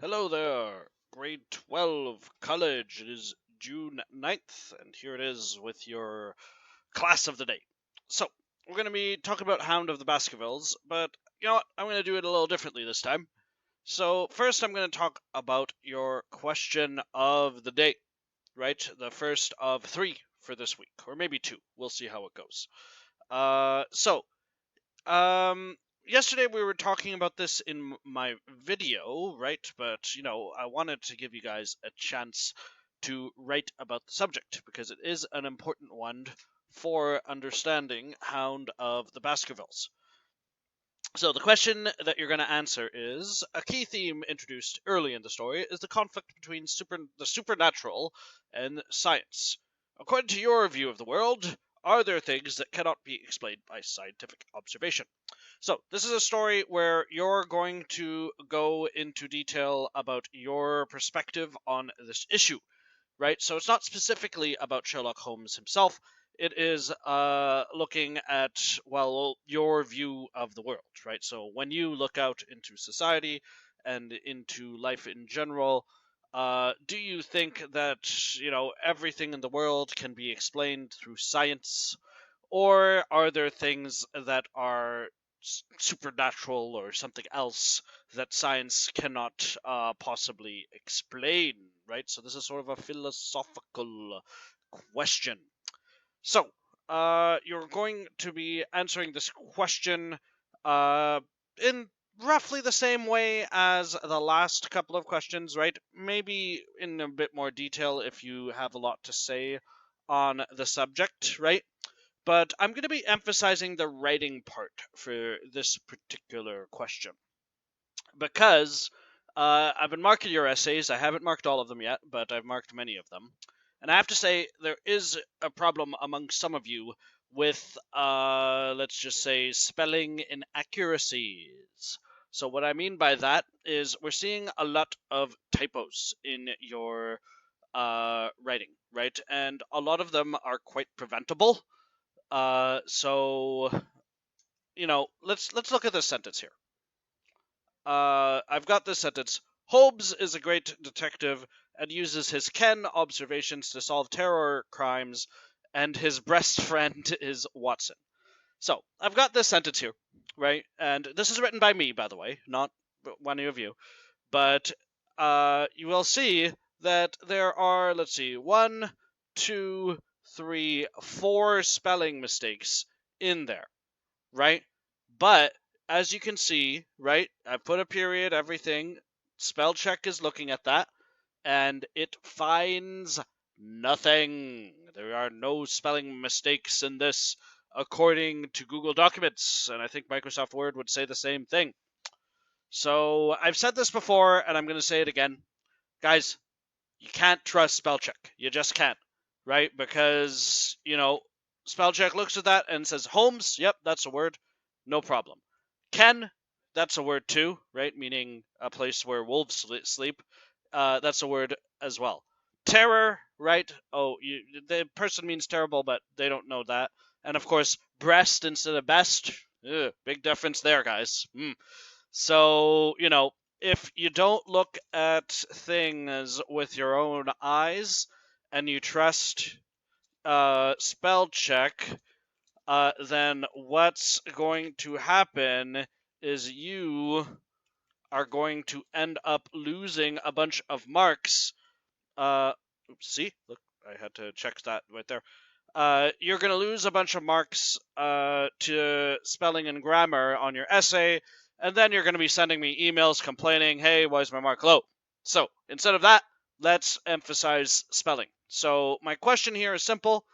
Hello there, grade 12 college. It is June 9th, and here it is with your class of the day. So, we're going to be talking about Hound of the Baskervilles, but you know what? I'm going to do it a little differently this time. So, first, I'm going to talk about your question of the day, right? The first of three for this week, or maybe two. We'll see how it goes. Um, Yesterday we were talking about this in my video, right? But, I wanted to give you guys a chance to write about the subject because it is an important one for understanding Hound of the Baskervilles. So the question that you're going to answer is, a key theme introduced early in the story is the conflict between the supernatural and science. According to your view of the world, are there things that cannot be explained by scientific observation? So, this is a story where you're going to go into detail about your perspective on this issue, right? So, it's not specifically about Sherlock Holmes himself. It is looking at, well, your view of the world, right? So, when you look out into society and into life in general, do you think that, everything in the world can be explained through science? Or are there things that are supernatural or something else that science cannot possibly explain, right? So this is sort of a philosophical question. So, you're going to be answering this question in roughly the same way as the last couple of questions, right? Maybe in a bit more detail if you have a lot to say on the subject, right? But I'm going to be emphasizing the writing part for this particular question because I've been marking your essays. I haven't marked all of them yet, but I've marked many of them. And I have to say, there is a problem among some of you with, let's just say, spelling inaccuracies. So, what I mean by that is we're seeing a lot of typos in your writing, right? And a lot of them are quite preventable. So let's look at this sentence here. I've got this sentence. Holmes is a great detective and uses his Ken observations to solve terror crimes, and his best friend is Watson. So I've got this sentence here, right? And this is written by me, by the way, not one of you. But you will see that there are, let's see, 1, 2, 3, 4 spelling mistakes in there, right? But as you can see, right, I put a period, everything. Spell check is looking at that, and it finds nothing. There are no spelling mistakes in this, according to Google Documents, and I think Microsoft Word would say the same thing. So I've said this before, and I'm going to say it again. Guys, you can't trust spell check. You just can't, right? Because, spell check looks at that and says, Holmes, yep, that's a word. No problem. Ken, that's a word too, right? Meaning a place where wolves sleep. That's a word as well. Terror, right? Oh, the person means terrible, but they don't know that. And of course, breast instead of best. Ugh, big difference there, guys. So, if you don't look at things with your own eyes and you trust spell check, then what's going to happen is you are going to end up losing a bunch of marks. See, look, I had to check that right there. You're going to lose a bunch of marks to spelling and grammar on your essay, and then you're going to be sending me emails complaining, hey, why is my mark low? So instead of that, let's emphasize spelling. So my question here is simple.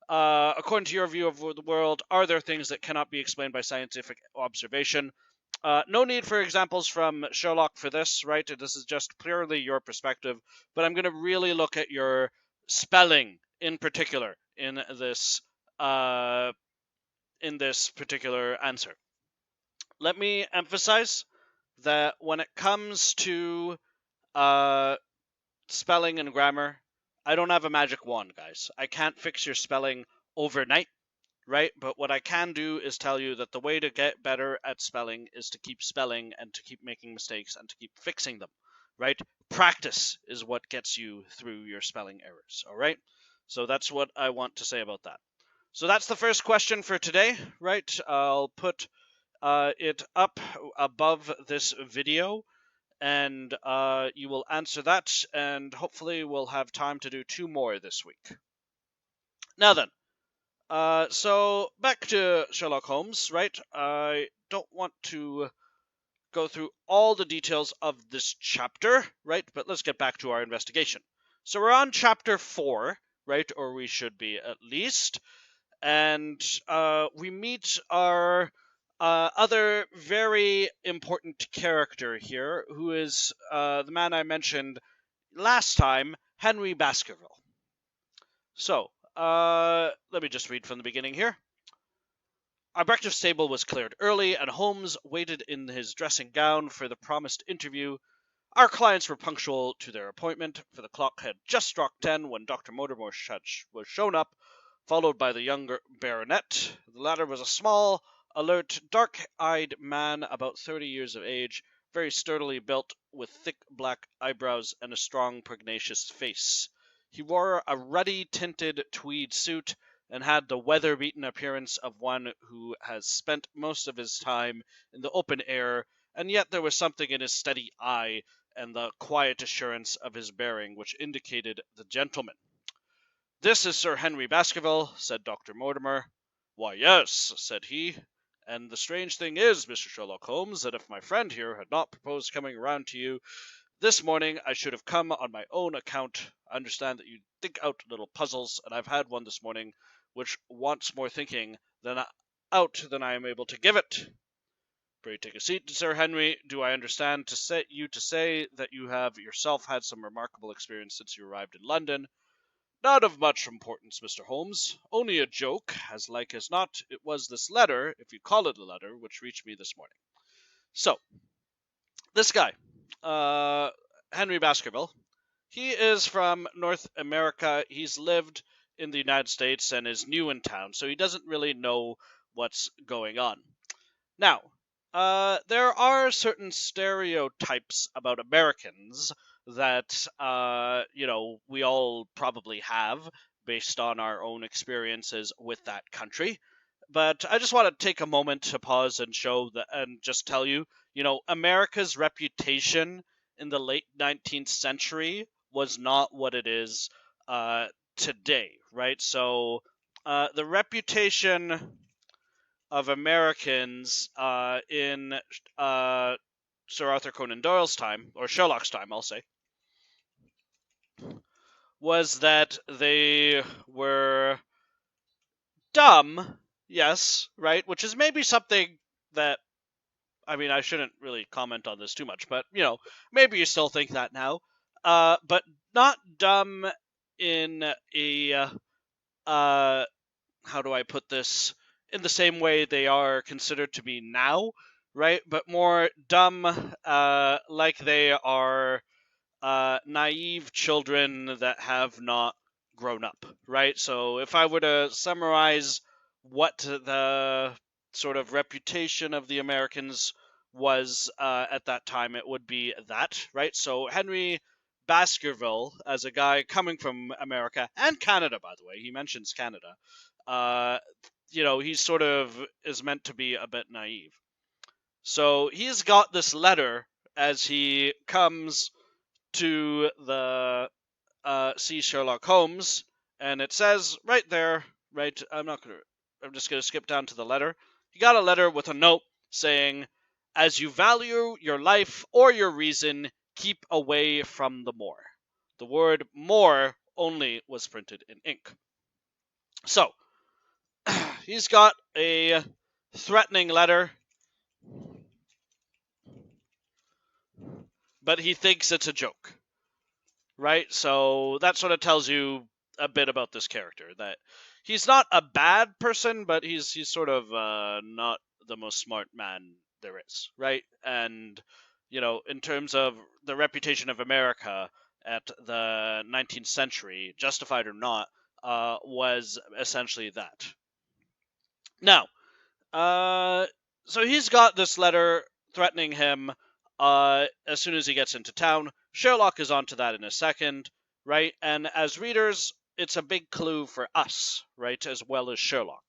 According to your view of the world, are there things that cannot be explained by scientific observation? No need for examples from Sherlock for this, right? This is just purely your perspective, but I'm going to really look at your spelling in particular in this particular answer. Let me emphasize that when it comes to spelling and grammar, I don't have a magic wand, guys. I can't fix your spelling overnight, right? But what I can do is tell you that the way to get better at spelling is to keep spelling and to keep making mistakes and to keep fixing them, right? Practice is what gets you through your spelling errors, all right? So that's what I want to say about that. So that's the first question for today, right? I'll put it up above this video, and you will answer that, and hopefully we'll have time to do 2 more this week. Now then, so back to Sherlock Holmes, right? I don't want to go through all the details of this chapter, right? But let's get back to our investigation. So we're on chapter 4, right? Or we should be at least. And we meet our other very important character here, who is the man I mentioned last time, Henry Baskerville. So, let me just read from the beginning here. Our breakfast table was cleared early, and Holmes waited in his dressing gown for the promised interview. Our clients were punctual to their appointment, for the clock had just struck 10 when Dr. Mortimer was shown up, followed by the younger baronet. The latter was a small, alert, dark-eyed man about 30 years of age, very sturdily built, with thick black eyebrows and a strong, pugnacious face. He wore a ruddy-tinted tweed suit, and had the weather-beaten appearance of one who has spent most of his time in the open air, and yet there was something in his steady eye and the quiet assurance of his bearing which indicated the gentleman. "This is Sir Henry Baskerville," said Dr. Mortimer. "Why, yes," said he, "and the strange thing is, Mr. Sherlock Holmes, that if my friend here had not proposed coming round to you this morning, I should have come on my own account. I understand that you think out little puzzles, and I've had one this morning which wants more thinking out than I am able to give it. Pray take a seat, Sir Henry. Do I understand you to say that you have yourself had some remarkable experience since you arrived in London?" "Not of much importance, Mr. Holmes. Only a joke. As like as not, it was this letter, if you call it a letter, which reached me this morning." So, this guy, Henry Baskerville, he is from North America. He's lived in the United States and is new in town, so he doesn't really know what's going on. Now, there are certain stereotypes about Americans that, we all probably have based on our own experiences with that country. But I just want to take a moment to pause and show that, and just tell you, America's reputation in the late 19th century was not what it is today, right? So, the reputation of Americans in Sir Arthur Conan Doyle's time, or Sherlock's time, I'll say, was that they were dumb, yes, right? Which is maybe something that, I shouldn't really comment on this too much, but, maybe you still think that now. But not dumb in a, how do I put this? In the same way they are considered to be now, right? But more dumb, like they are naive children that have not grown up, right? So if I were to summarize what the sort of reputation of the Americans was at that time, it would be that, right? So Henry Baskerville, as a guy coming from America and Canada, by the way, he mentions Canada, he sort of is meant to be a bit naive. So he's got this letter as he comes to the see Sherlock Holmes, and it says right there, right? I'm just gonna skip down to the letter. He got a letter with a note saying, "As you value your life or your reason, keep away from the moor." The word "moor" only was printed in ink. So he's got a threatening letter, but he thinks it's a joke, right? So that sort of tells you a bit about this character, that he's not a bad person, but he's sort of not the most smart man there is, right? And in terms of the reputation of America at the 19th century, justified or not, was essentially that. Now, so he's got this letter threatening him as soon as he gets into town. Sherlock is onto that in a second, right? And as readers, it's a big clue for us, right, as well as Sherlock.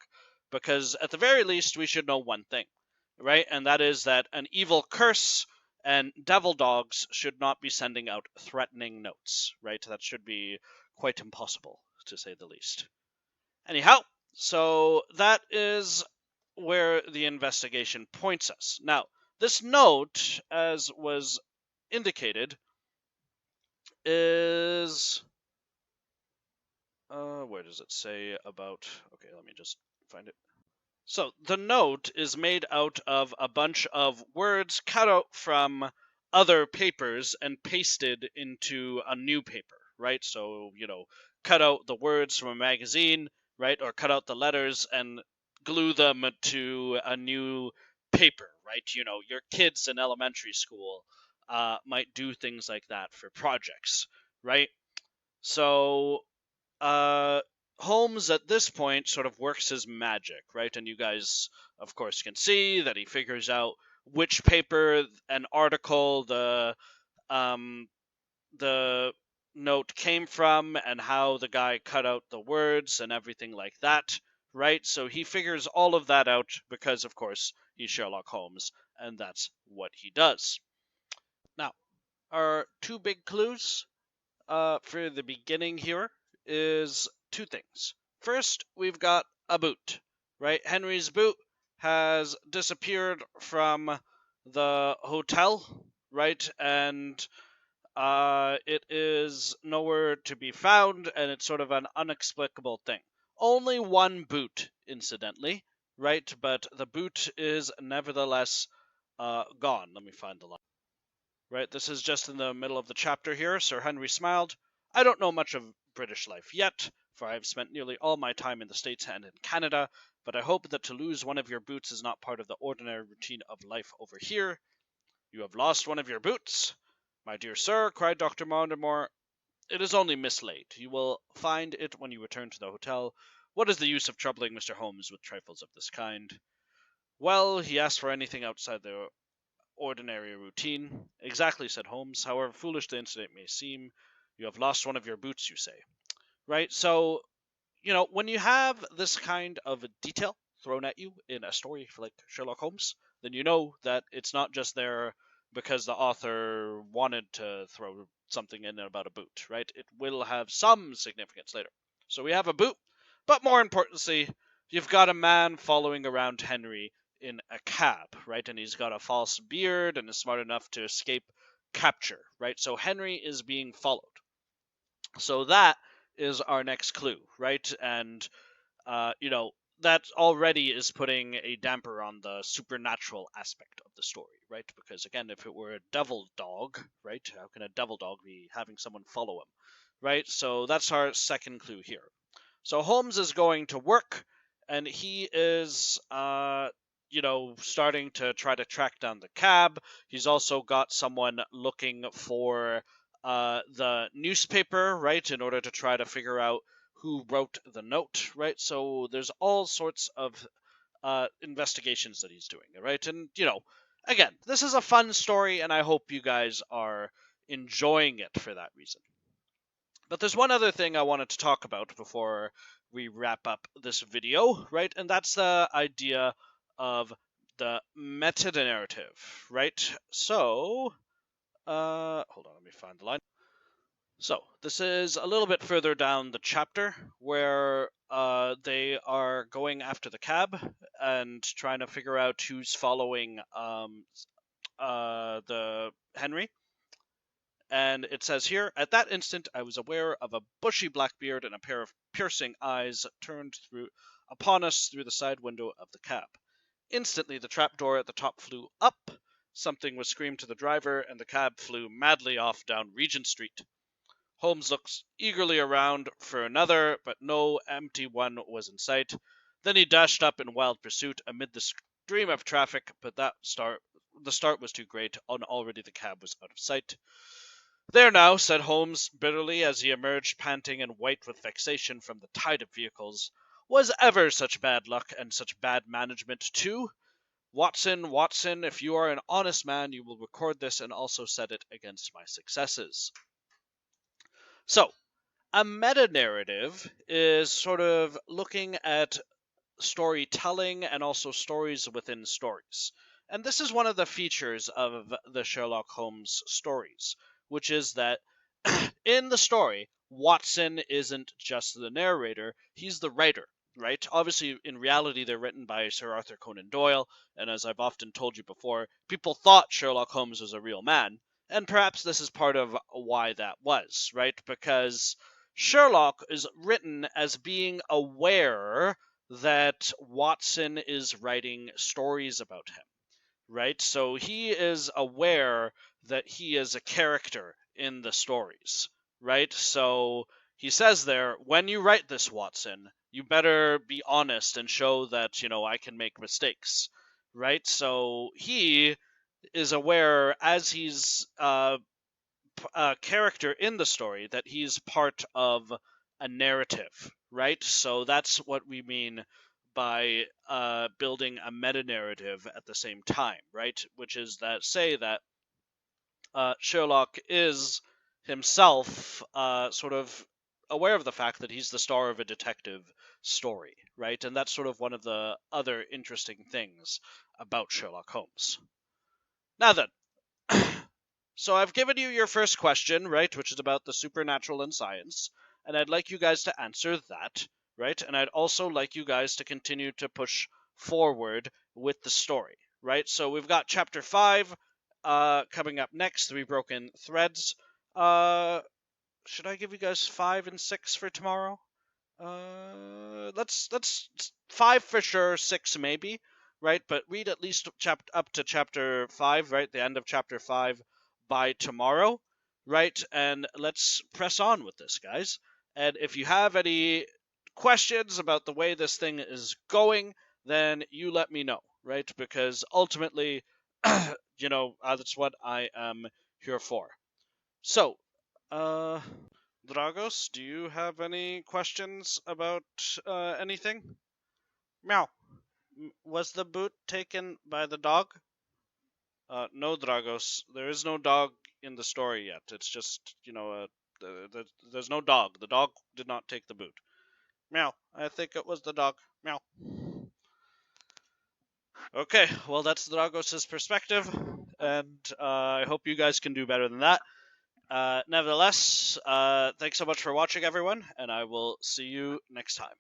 Because at the very least, we should know one thing, right? And that is that an evil curse and devil dogs should not be sending out threatening notes, right? That should be quite impossible, to say the least. Anyhow, so that is where the investigation points us. Now, this note, as was indicated, is where does it say about? Okay, let me just find it. So the note is made out of a bunch of words cut out from other papers and pasted into a new paper, right? So, cut out the words from a magazine, right? Or cut out the letters and glue them to a new paper, right? Your kids in elementary school might do things like that for projects, right? So uh, Holmes at this point sort of works his magic, right? And you guys, of course, can see that he figures out which paper and article um, the note came from and how the guy cut out the words and everything like that, right? So he figures all of that out because, of course, he's Sherlock Holmes, and that's what he does. Now, our two big clues for the beginning here is two things. First, we've got a boot, right? Henry's boot has disappeared from the hotel, right? And it is nowhere to be found, and it's sort of an inexplicable thing. Only one boot, incidentally, right? But the boot is nevertheless gone. Let me find the line. Right, this is just in the middle of the chapter here. Sir Henry smiled. I don't know much of British life yet, for I have spent nearly all my time in the States and in Canada, but I hope that to lose one of your boots is not part of the ordinary routine of life over here. You have lost one of your boots? My dear sir, cried Dr. Mortimer, it is only mislaid. You will find it when you return to the hotel. What is the use of troubling Mr. Holmes with trifles of this kind? Well, he asked for anything outside the ordinary routine. Exactly, said Holmes. However foolish the incident may seem, you have lost one of your boots, you say. Right? So, when you have this kind of detail thrown at you in a story like Sherlock Holmes, then you know that it's not just there because the author wanted to throw something in about a boot, right? It will have some significance later. So we have a boot, but more importantly, you've got a man following around Henry in a cab, right? And he's got a false beard and is smart enough to escape capture, right? So Henry is being followed. So that is our next clue, right? And that already is putting a damper on the supernatural aspect of the story, right? Because again, if it were a devil dog, right, how can a devil dog be having someone follow him, right? So that's our second clue here. So Holmes is going to work, and he is, starting to try to track down the cab. He's also got someone looking for the newspaper, right, in order to try to figure out who wrote the note, right? So there's all sorts of investigations that he's doing, right? And, again, this is a fun story, and I hope you guys are enjoying it for that reason. But there's one other thing I wanted to talk about before we wrap up this video, right? And that's the idea of the meta-narrative, right? So, hold on, let me find the line. So, this is a little bit further down the chapter where they are going after the cab and trying to figure out who's following the Henry. And it says here, at that instant I was aware of a bushy black beard and a pair of piercing eyes turned upon us through the side window of the cab. Instantly the trapdoor at the top flew up, something was screamed to the driver, and the cab flew madly off down Regent Street. Holmes looked eagerly around for another, but no empty one was in sight. Then he dashed up in wild pursuit amid the stream of traffic, but the start was too great, and already the cab was out of sight. There now, said Holmes bitterly as he emerged panting and white with vexation from the tide of vehicles. Was ever such bad luck and such bad management too? Watson, Watson, if you are an honest man, you will record this and also set it against my successes. So, a meta-narrative is sort of looking at storytelling and also stories within stories. And this is one of the features of the Sherlock Holmes stories, which is that in the story, Watson isn't just the narrator, he's the writer, right? Obviously, in reality, they're written by Sir Arthur Conan Doyle, and as I've often told you before, people thought Sherlock Holmes was a real man, and perhaps this is part of why that was, right? Because Sherlock is written as being aware that Watson is writing stories about him, right? So he is aware that he is a character in the stories, right? So he says there, when you write this, Watson, you better be honest and show that, I can make mistakes, right? So he is aware as he's character in the story that he's part of a narrative, right? So that's what we mean by building a meta narrative at the same time, right? Which is that say that Sherlock is himself sort of aware of the fact that he's the star of a detective story, right? And that's sort of one of the other interesting things about Sherlock Holmes. Now then, so I've given you your first question, right, which is about the supernatural and science, and I'd like you guys to answer that, right? And I'd also like you guys to continue to push forward with the story, right? So we've got chapter 5 coming up next, 3 broken threads. Should I give you guys 5 and 6 for tomorrow? Let's 5 for sure, 6 maybe, right? But read at least up to chapter 5, right? The end of chapter 5 by tomorrow, right? And let's press on with this, guys. And if you have any questions about the way this thing is going, then you let me know, right? Because ultimately, that's what I am here for. So, uh, Dragos, do you have any questions about anything? Meow. Was the boot taken by the dog? No, Dragos. There is no dog in the story yet. It's just, there's no dog. The dog did not take the boot. Meow. I think it was the dog. Meow. Okay, well, that's Dragos' perspective, and I hope you guys can do better than that. Nevertheless, thanks so much for watching, everyone, and I will see you next time.